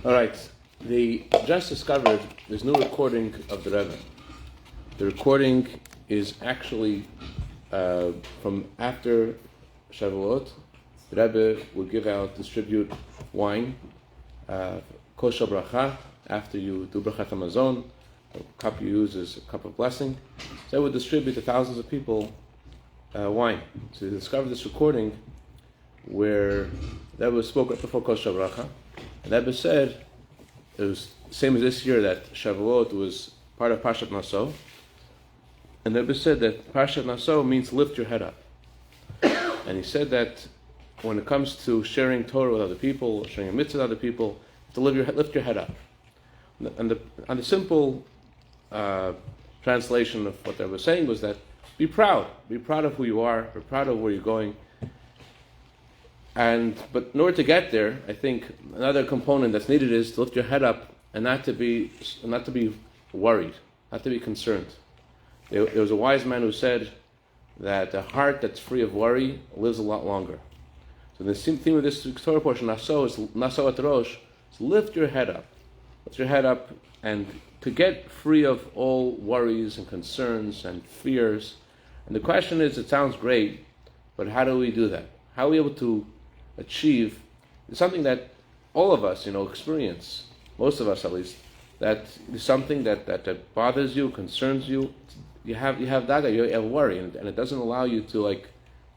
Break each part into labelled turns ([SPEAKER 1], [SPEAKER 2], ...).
[SPEAKER 1] All right. They just discovered this new recording of the Rebbe. The recording is actually from after Shavuot. The Rebbe would distribute wine, kosher bracha, after you do brachat hamazon. The cup you use is a cup of blessing. So they would distribute to thousands of people wine. So they discovered this recording where the Rebbe spoke right before kosher bracha. And the Rebbe said, it was the same as this year that Shavuot was part of Parshat Naso. And the Rebbe said that Parshat Naso means lift your head up. And he said that when it comes to sharing Torah with other people, sharing a mitzvah with other people, to lift your head up. And the simple translation of what they were saying was that be proud of who you are, be proud of where you're going. But in order to get there, I think another component that's needed is to lift your head up and not to be worried, not to be concerned. There was a wise man who said that a heart that's free of worry lives a lot longer. So the theme of this Torah portion, Naso, is Naso at Rosh, is lift your head up. Lift your head up, and to get free of all worries and concerns and fears. And the question is, it sounds great, but how do we do that? How are we able to achieve something that all of us, experience, most of us at least, that is something that bothers you, concerns you. You have daga, you have worry, and it doesn't allow you to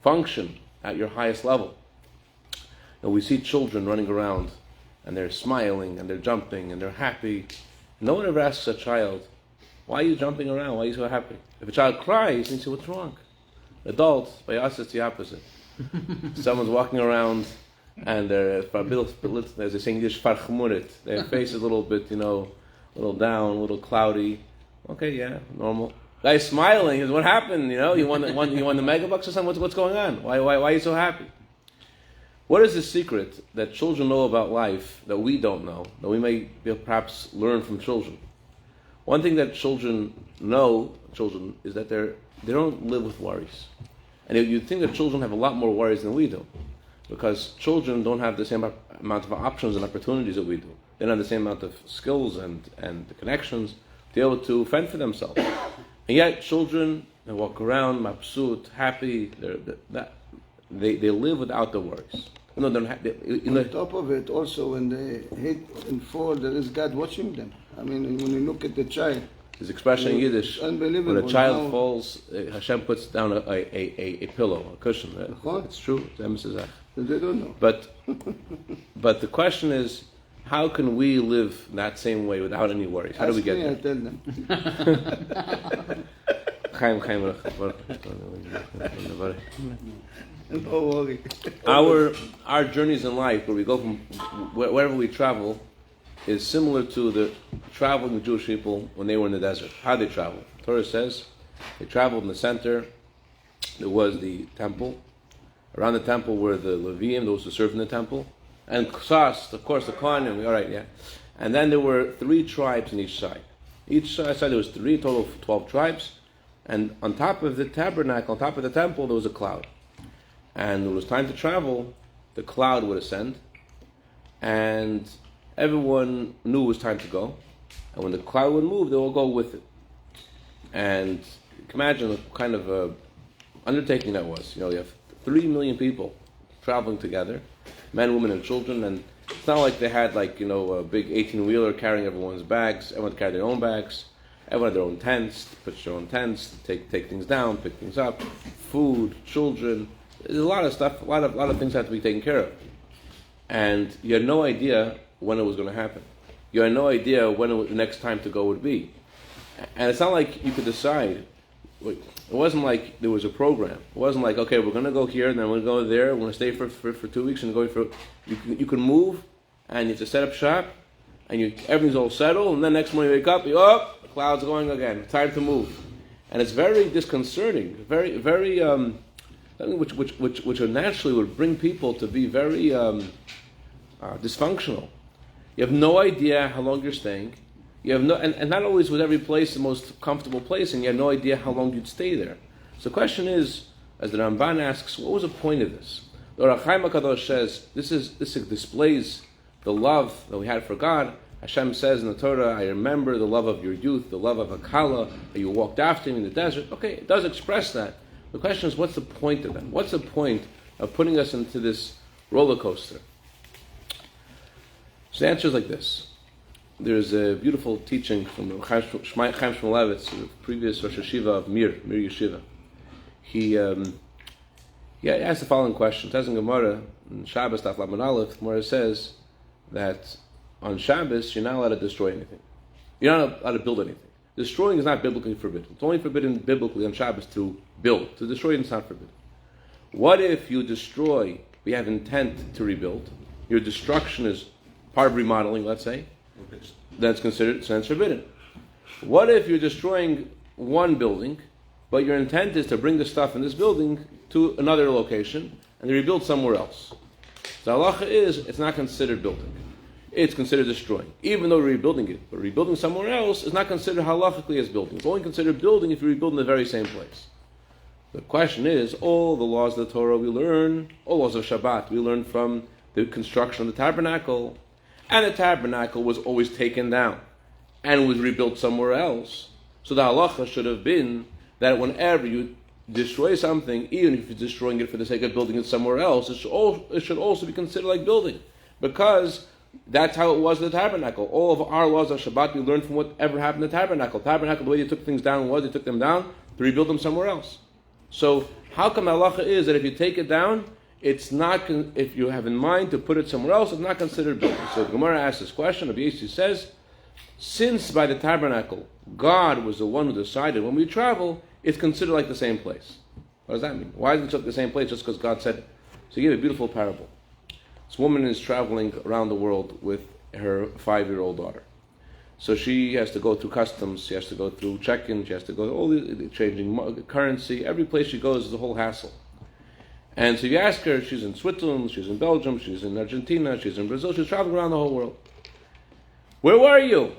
[SPEAKER 1] function at your highest level. We see children running around, and they're smiling, and they're jumping, and they're happy. No one ever asks a child, why are you jumping around? Why are you so happy? If a child cries, you say, what's wrong? Adults, by us, it's the opposite. Someone's walking around, and they're, as they say in English, farchmurit. Their face is a little bit, a little down, a little cloudy. Okay, yeah, normal. Guy's smiling. He says, what happened? You won the megabucks or something? What's going on? Why are you so happy? What is the secret that children know about life that we don't know, that we may perhaps learn from children? One thing that children is that they don't live with worries. And you'd think that children have a lot more worries than we do, because children don't have the same amount of options and opportunities that we do. They don't have the same amount of skills and the connections to be able to fend for themselves. And yet children, they walk around mabsut, happy, they live without the worries.
[SPEAKER 2] On top of it, also, when they hit and fall, there is God watching them. I mean, when you look at the child.
[SPEAKER 1] His expression in Yiddish,
[SPEAKER 2] unbelievable.
[SPEAKER 1] When a child falls, Hashem puts down a pillow, a cushion. It's true.
[SPEAKER 2] They don't know.
[SPEAKER 1] But the question is, how can we live that same way without any worries? How do we get there?
[SPEAKER 2] I tell them. Don't worry.
[SPEAKER 1] Our journeys in life, where we go from wherever we travel, is similar to the traveling of Jewish people when they were in the desert. How they traveled. The Torah says they traveled in the center. There was the temple. Around the temple were the Levin, those who served in the temple. And Ksas, of course, the Kohanim. All right, yeah. And then there were 3 tribes on each side. Each side there was 3, total of 12 tribes. And on top of the tabernacle, on top of the temple, there was a cloud. And when it was time to travel, the cloud would ascend. And everyone knew it was time to go. And when the cloud would move, they would go with it. And you can imagine what kind of undertaking that was. You have 3 million people traveling together, men, women, and children. And it's not like they had a big 18-wheeler carrying everyone's bags. Everyone carried their own bags. Everyone had their own tents, pitch their own tents, take things down, pick things up, food, children. There's a lot of stuff, a lot of things have to be taken care of. And you had no idea when it was going to happen. You had no idea when the next time to go would be. And it's not like you could decide. It wasn't like there was a program. It wasn't like, okay, we're going to go here, and then we're going to go there, we're going to stay for 2 weeks, and go for. You can move, and you have to set up shop, and everything's all settled, and then next morning you wake up, the cloud's going again, time to move. And it's very disconcerting, very, very, something which naturally would bring people to be very dysfunctional. You have no idea how long you're staying. You have and not always was every place the most comfortable place, and you have no idea how long you'd stay there. So the question is, as the Ramban asks, what was the point of this? The Ohr HaChaim HaKadosh says this displays the love that we had for God. Hashem says in the Torah, I remember the love of your youth, the love of Hakala, that you walked after me in the desert. Okay, it does express that. The question is, what's the point of that? What's the point of putting us into this roller coaster? So the answer is like this. There's a beautiful teaching from Chaim Shmulevitz, the previous Rosh Hashiva of Mir Yeshiva. He asked the following question. It says in Gemara, in Shabbos, Daf Lamed Aleph, Gemara says that on Shabbos, you're not allowed to destroy anything. You're not allowed to build anything. Destroying is not biblically forbidden. It's only forbidden biblically on Shabbos to build. To destroy is not forbidden. What if you destroy, we have intent to rebuild, your destruction is part of remodeling, let's say, that's considered, so that's forbidden. What if you're destroying one building, but your intent is to bring the stuff in this building to another location and to rebuild somewhere else? The halacha is, it's not considered building. It's considered destroying, even though we're rebuilding it. But rebuilding somewhere else is not considered halachically as building. It's only considered building if you rebuild in the very same place. The question is, all the laws of the Torah we learn, all laws of Shabbat, we learn from the construction of the tabernacle. And the tabernacle was always taken down and was rebuilt somewhere else. So the halacha should have been that whenever you destroy something, even if you're destroying it for the sake of building it somewhere else, it should also be considered like building. Because that's how it was in the tabernacle. All of our laws of Shabbat we learned from whatever happened in the tabernacle. Tabernacle, the way you took things down was, you took them down to rebuild them somewhere else. So how come halacha is that if you take it down, it's not, if you have in mind to put it somewhere else, it's not considered building. So the Gemara asks this question, Rabbi says, since by the tabernacle, God was the one who decided when we travel, it's considered like the same place. What does that mean? Why is it like the same place just because God said it? So he gave a beautiful parable. This woman is traveling around the world with her 5-year-old daughter. So she has to go through customs, she has to go through check-in, she has to go all the changing currency. Every place she goes is a whole hassle. And so you ask her, she's in Switzerland, she's in Belgium, she's in Argentina, she's in Brazil, she's traveling around the whole world. Where were you?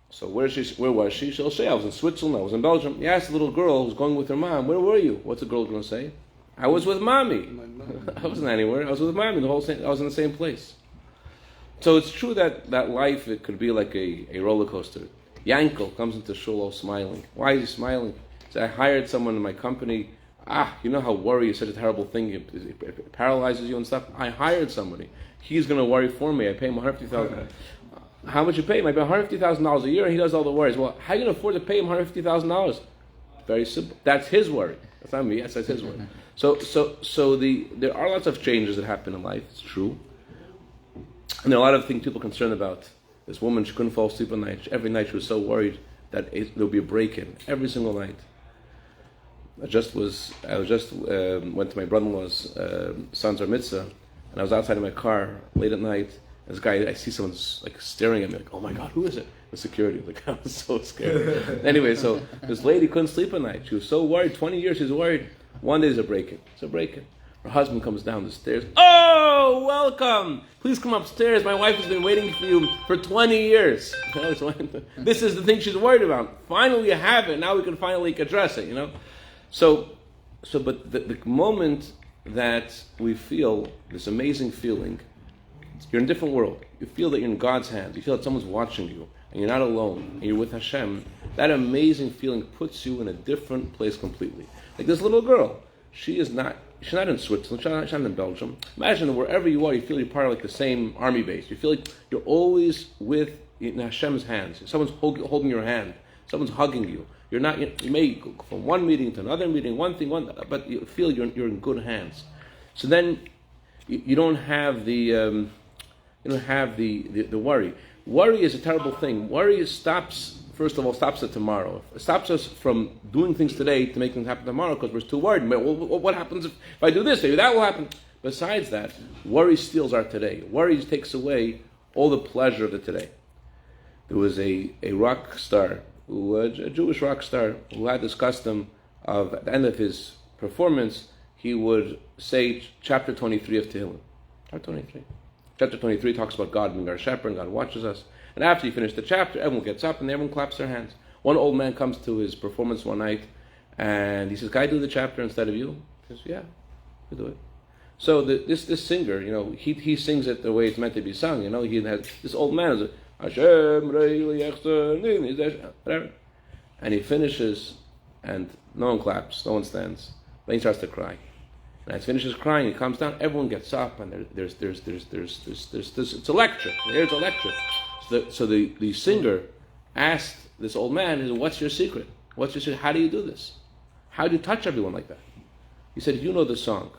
[SPEAKER 1] So where was she? She'll say, I was in Switzerland, I was in Belgium. You ask the little girl who's going with her mom, where were you? What's the girl going to say? I was with mommy. I wasn't anywhere, I was with mommy, I was in the same place. So it's true that life, it could be like a roller coaster. Yankel comes into shul all smiling. Why is he smiling? He said, I hired someone in my company. You know how worry is such a terrible thing. It paralyzes you and stuff. I hired somebody. He's going to worry for me. I pay him $150,000. How much you pay him? I pay $150,000 a year, and he does all the worries. Well, how are you going to afford to pay him $150,000? Very simple. That's his worry. That's not me. Yes, that's his worry. So there are lots of changes that happen in life. It's true. And there are a lot of things people are concerned about. This woman, she couldn't fall asleep at night. Every night she was so worried that there'll be a break-in. Every single night. I just went to my brother-in-law's son's bar mitzvah, and I was outside of my car late at night. And this guy, I see someone like staring at me, like, "Oh my God, who is it?" The security, like, I was so scared. Anyway, so this lady couldn't sleep at night. She was so worried. 20 years she's worried. One day there's a break-in. It's a break-in. Her husband comes down the stairs. Oh, welcome! Please come upstairs. My wife has been waiting for you for 20 years. This is the thing she's worried about. Finally, you have it. Now we can finally address it. But the moment that we feel this amazing feeling, you're in a different world. You feel that you're in God's hands. You feel that someone's watching you, and you're not alone, and you're with Hashem. That amazing feeling puts you in a different place completely. Like this little girl, she's not in Switzerland, she's not in Belgium. Imagine that wherever you are, you feel you're part of like the same army base. You feel like you're always in Hashem's hands. Someone's holding your hand. Someone's hugging you. You're not. You may go from one meeting to another meeting, but you feel you're in good hands. So then you don't have the worry. Worry is a terrible thing. Worry stops it tomorrow. It stops us from doing things today to make things happen tomorrow because we're too worried. Well, what happens if I do this? Maybe that will happen. Besides that, worry steals our today. Worry takes away all the pleasure of the today. There was a rock star, a Jewish rock star, who had this custom of, at the end of his performance, he would say chapter 23 of Tehillim. Chapter 23 talks about God being our shepherd, and God watches us. And after he finished the chapter, everyone gets up and everyone claps their hands. One old man comes to his performance one night, and he says, "Can I do the chapter instead of you?" He says, "Yeah, you do it." So this singer, he sings it the way it's meant to be sung. He has this old man is Hashem whatever, and he finishes, and no one claps, no one stands. Then he starts to cry, and as he finishes crying, he calms down. Everyone gets up, and there's it's electric. There's electric. So the singer asked this old man, "What's your secret? What's your secret? How do you do this? How do you touch everyone like that?" He said, "You know the song.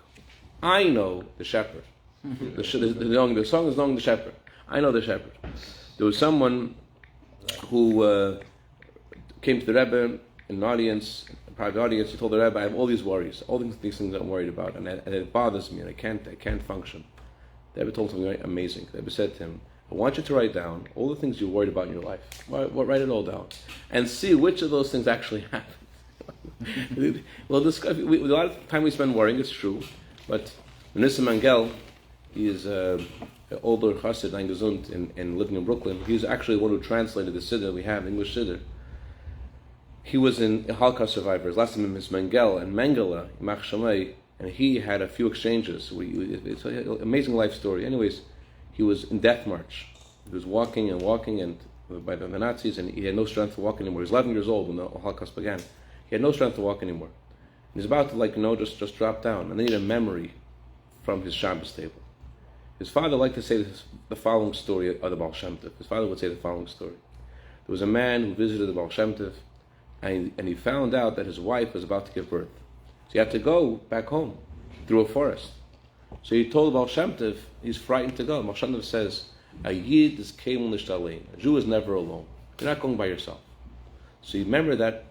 [SPEAKER 1] I know the shepherd. The song is knowing the shepherd. I know the shepherd." There was someone who came to the Rebbe in an audience, a private audience. He told the Rebbe, "I have all these worries, all these things I'm worried about, and it bothers me, and I can't function." The Rebbe told him something very amazing. The Rebbe said to him, "I want you to write down all the things you're worried about in your life. Write it all down, and see which of those things actually happen." Well, a lot of time we spend worrying. It's true. But Nissim Mangel, he is an older chassid, ein gesund, living in Brooklyn. He's actually the one who translated the siddur we have, English siddur. He was in Holocaust survivors. Last name is Mengel and Mengele, Yimach Shemay, and he had a few exchanges. It's an amazing life story. Anyways, he was in death march. He was walking and by the Nazis, and he had no strength to walk anymore. He was 11 years old when the Holocaust began. He had no strength to walk anymore. He's about to just drop down, and then he had a memory from his Shabbos table. His father liked to say the following story of the Baal Shem Tov. His father would say the following story. There was a man who visited the Baal Shem Tov, and he found out that his wife was about to give birth. So he had to go back home through a forest. So he told Baal Shem Tov he's frightened to go. Baal Shem Tov says, "A Yid is keimul nishtalein. A Jew is never alone. You're not going by yourself." So you remember that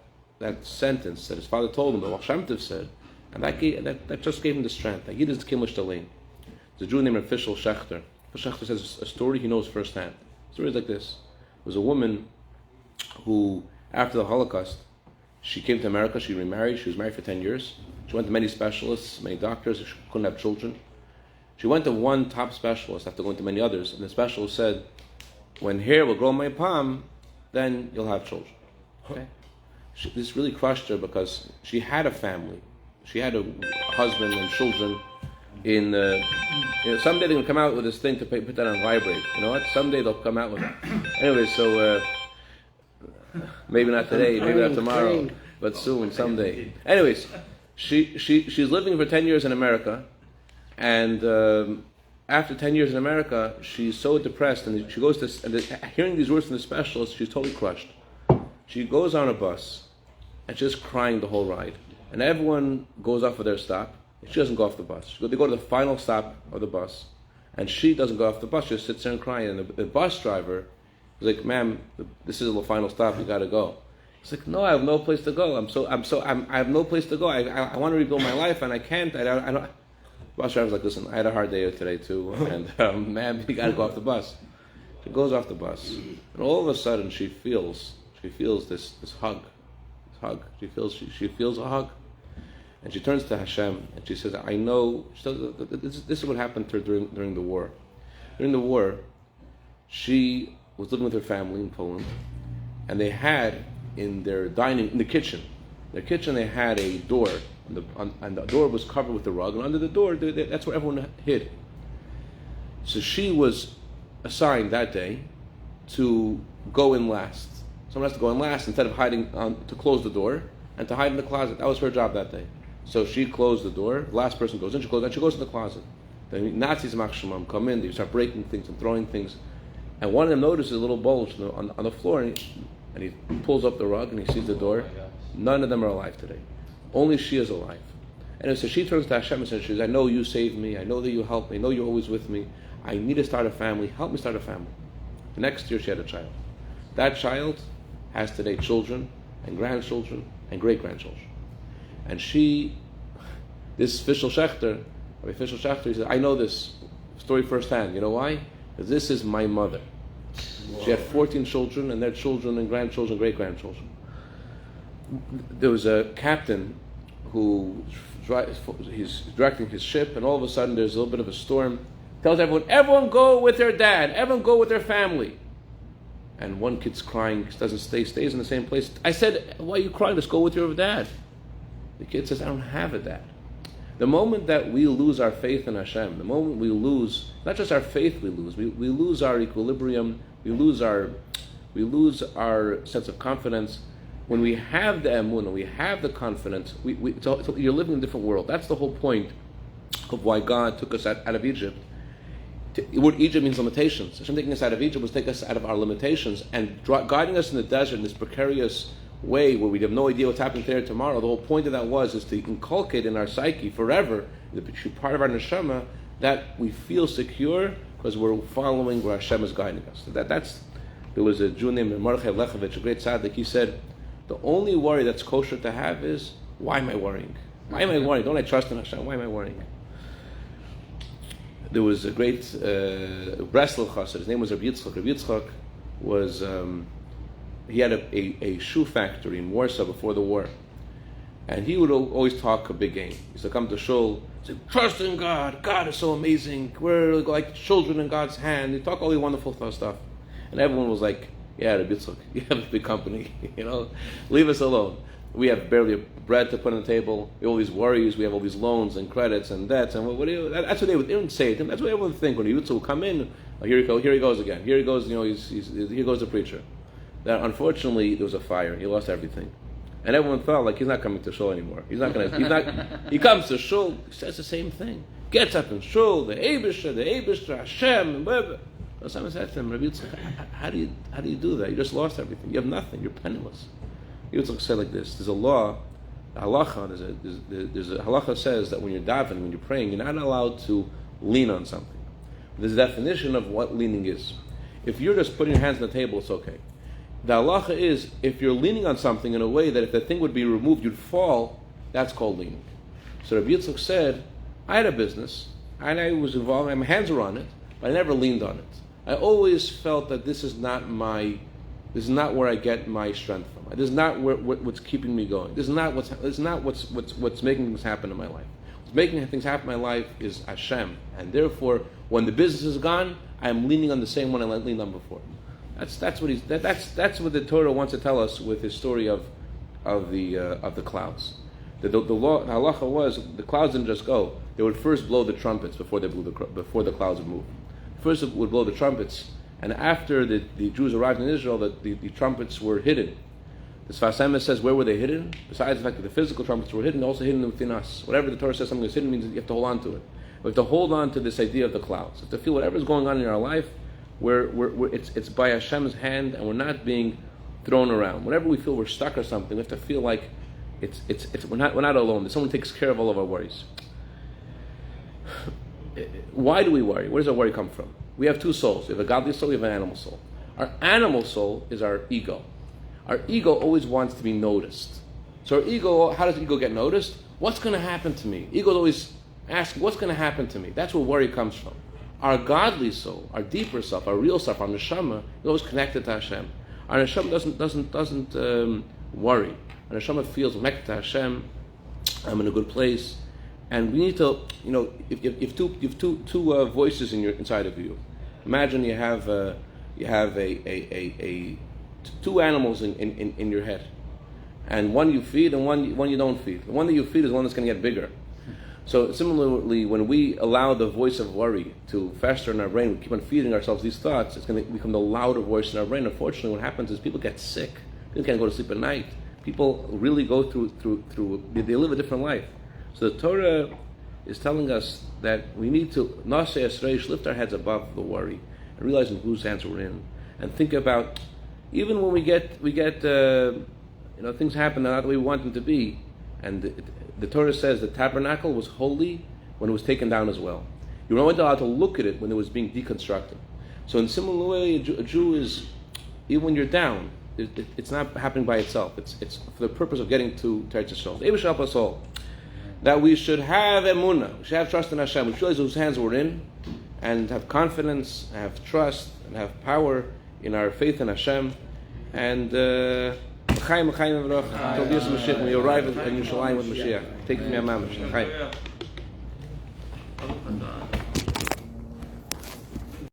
[SPEAKER 1] sentence that his father told him, that Baal Shem Tov said, and that just gave him the strength. A Yid is keimul nishtalein. There's a Jew named Official Schechter. Official Schechter says a story he knows firsthand. The story is like this. There was a woman who, after the Holocaust, she came to America, she remarried, she was married for 10 years. She went to many specialists, many doctors, she couldn't have children. She went to one top specialist after going to many others, and the specialist said, "When hair will grow on my palm, then you'll have children." Okay? This really crushed her because she had a family. She had a husband and children. Someday they're going to come out with this thing to put that on vibrate. You know what? Someday they'll come out with it. Anyway, so maybe not today, maybe not tomorrow, but soon, someday. Anyways, she's living for 10 years in America, and after 10 years in America, she's so depressed, and she goes to, hearing these words from the specialist, she's totally crushed. She goes on a bus, and she's just crying the whole ride. And everyone goes off of their stop. She doesn't go off the bus. They go to the final stop of the bus, and she doesn't go off the bus. She just sits there and crying. And the bus driver is like, "Ma'am, this is the final stop. You got to go." He's like, "No, I have no place to go. I have no place to go. I want to rebuild my life, and I can't. I don't." The bus driver's like, "Listen, I had a hard day today too, and ma'am, you got to go off the bus." She goes off the bus, and all of a sudden she feels this hug. She feels a hug. And she turns to Hashem and she says, "I know." This is what happened to her during the war. During the war, she was living with her family in Poland, and they had in the kitchen, they had a door, and the door was covered with a rug, and under the door, that's where everyone hid. So she was assigned that day to go in last. Someone has to go in last instead of hiding to close the door and to hide in the closet. That was her job that day. So she closed the door. The last person goes in. She goes in the closet. The Nazis come in. They start breaking things and throwing things. And one of them notices a little bulge on the floor, and he pulls up the rug and he sees the door. None of them are alive today. Only she is alive. And so she turns to Hashem and says, "I know you saved me. I know that you helped me. I know you're always with me. I need to start a family. Help me start a family." The next year she had a child. That child has today children and grandchildren and great-grandchildren. And this Official Schechter, he said, "I know this story firsthand. You know why? Because this is my mother. She had 14 children, and their children and grandchildren, great-grandchildren." There was a captain who he's directing his ship, and all of a sudden there's a little bit of a storm. Tells everyone go with their dad, everyone go with their family. And one kid's crying, doesn't stay, stays in the same place. I said, "Why are you crying? Just go with your dad." The kid says, "I don't have a dad." The moment that we lose our faith in Hashem, the moment we lose, not just our faith we lose our equilibrium, we lose our sense of confidence. When we have the emunah, we have the confidence, you're living in a different world. That's the whole point of why God took us out of Egypt. The word Egypt means limitations. Hashem taking us out of Egypt was take us out of our limitations and guiding us in the desert in this precarious way where we have no idea what's happening today or tomorrow. The whole point of that is to inculcate in our psyche forever, the part of our neshama, that we feel secure because we're following where Hashem is guiding us. There was a Jew named Mordechai Lechovich, a great tzaddik. He said, the only worry that's kosher to have is, why am I worrying? Why am I worrying? Don't I trust in Hashem? Why am I worrying? There was a great Breslov chassid. His name was Rabbi Yitzchak. Rabbi Yitzchak was, he had a shoe factory in Warsaw before the war. And he would always talk a big game. He used to come to shul, say, trust in God. God is so amazing. We're like children in God's hand. He talk all the wonderful stuff. And everyone was like, yeah, Rabbi Yitzchak, you have a big company. Leave us alone. We have barely bread to put on the table. We have all these worries. We have all these loans and credits and debts. And that's what they would say to him. That's what everyone would think when Yitzchak would come in. Oh, here he goes again. Here he goes. Here goes the preacher. That unfortunately there was a fire. He lost everything, and everyone thought like he's not coming to shul anymore. He's not. He comes to shul. He says the same thing. Gets up in shul. The Eibishter, Hashem, and whatever. Someone said to him, Rabbi Yitzchak, how do you do that? You just lost everything. You have nothing. You're penniless. Yitzchak said like this: there's a law, a halacha. There's a halacha says that when you're davening, when you're praying, you're not allowed to lean on something. There's a definition of what leaning is. If you're just putting your hands on the table, it's okay. The halacha is if you're leaning on something in a way that if the thing would be removed, you'd fall. That's called leaning. So Rabbi Yitzchak said, I had a business and I was involved. My hands were on it, but I never leaned on it. I always felt that this is not where I get my strength from. This is not what's keeping me going. This is not what's making things happen in my life. What's making things happen in my life is Hashem, and therefore, when the business is gone, I am leaning on the same one I leaned on before. That's what the Torah wants to tell us with his story of the clouds. The halacha was the clouds didn't just go. They would first blow the trumpets before before the clouds would move. First it would blow the trumpets, and after the Jews arrived in Israel, the trumpets were hidden. The Sfas Emes says, where were they hidden? Besides the fact that the physical trumpets were hidden, also hidden within us. Whatever the Torah says something is hidden means that you have to hold on to it. We have to hold on to this idea of the clouds. We have to feel whatever is going on in our life, it's by Hashem's hand, and we're not being thrown around. Whenever we feel we're stuck or something, we have to feel like we're not alone. That someone takes care of all of our worries. Why do we worry? Where does our worry come from? We have two souls. We have a godly soul, we have an animal soul. Our animal soul is our ego. Our ego always wants to be noticed. So our ego, how does ego get noticed? What's going to happen to me? Ego is always asking, what's going to happen to me? That's where worry comes from. Our godly soul, our deeper self, our real self, our neshama, is always connected to Hashem. Our neshama doesn't worry. Our neshama feels connected to Hashem. I'm in a good place. And we need to, if two voices inside of you. Imagine you have two animals in your head, and one you feed and one you don't feed. The one that you feed is the one that's going to get bigger. So similarly, when we allow the voice of worry to fester in our brain, we keep on feeding ourselves these thoughts. It's going to become the louder voice in our brain. Unfortunately, what happens is people get sick. People can't go to sleep at night. People really go through. They live a different life. So the Torah is telling us that we need to Naseh Esreish, lift our heads above the worry and realizing whose hands we're in, and think about even when we get things happen that are not the way we want them to be. And the Torah says the tabernacle was holy when it was taken down as well. You weren't allowed to look at it when it was being deconstructed. So in a similar way, a Jew is, even when you're down, it's not happening by itself. It's for the purpose of getting to Eretz Yisrael. Maybe help us all. That we should have emunah, we should have trust in Hashem, we should realize whose hands we're in, and have confidence, have trust, and have power in our faith in Hashem. And when we arrive in Yerushalayim with Mashiach, take me a mamash.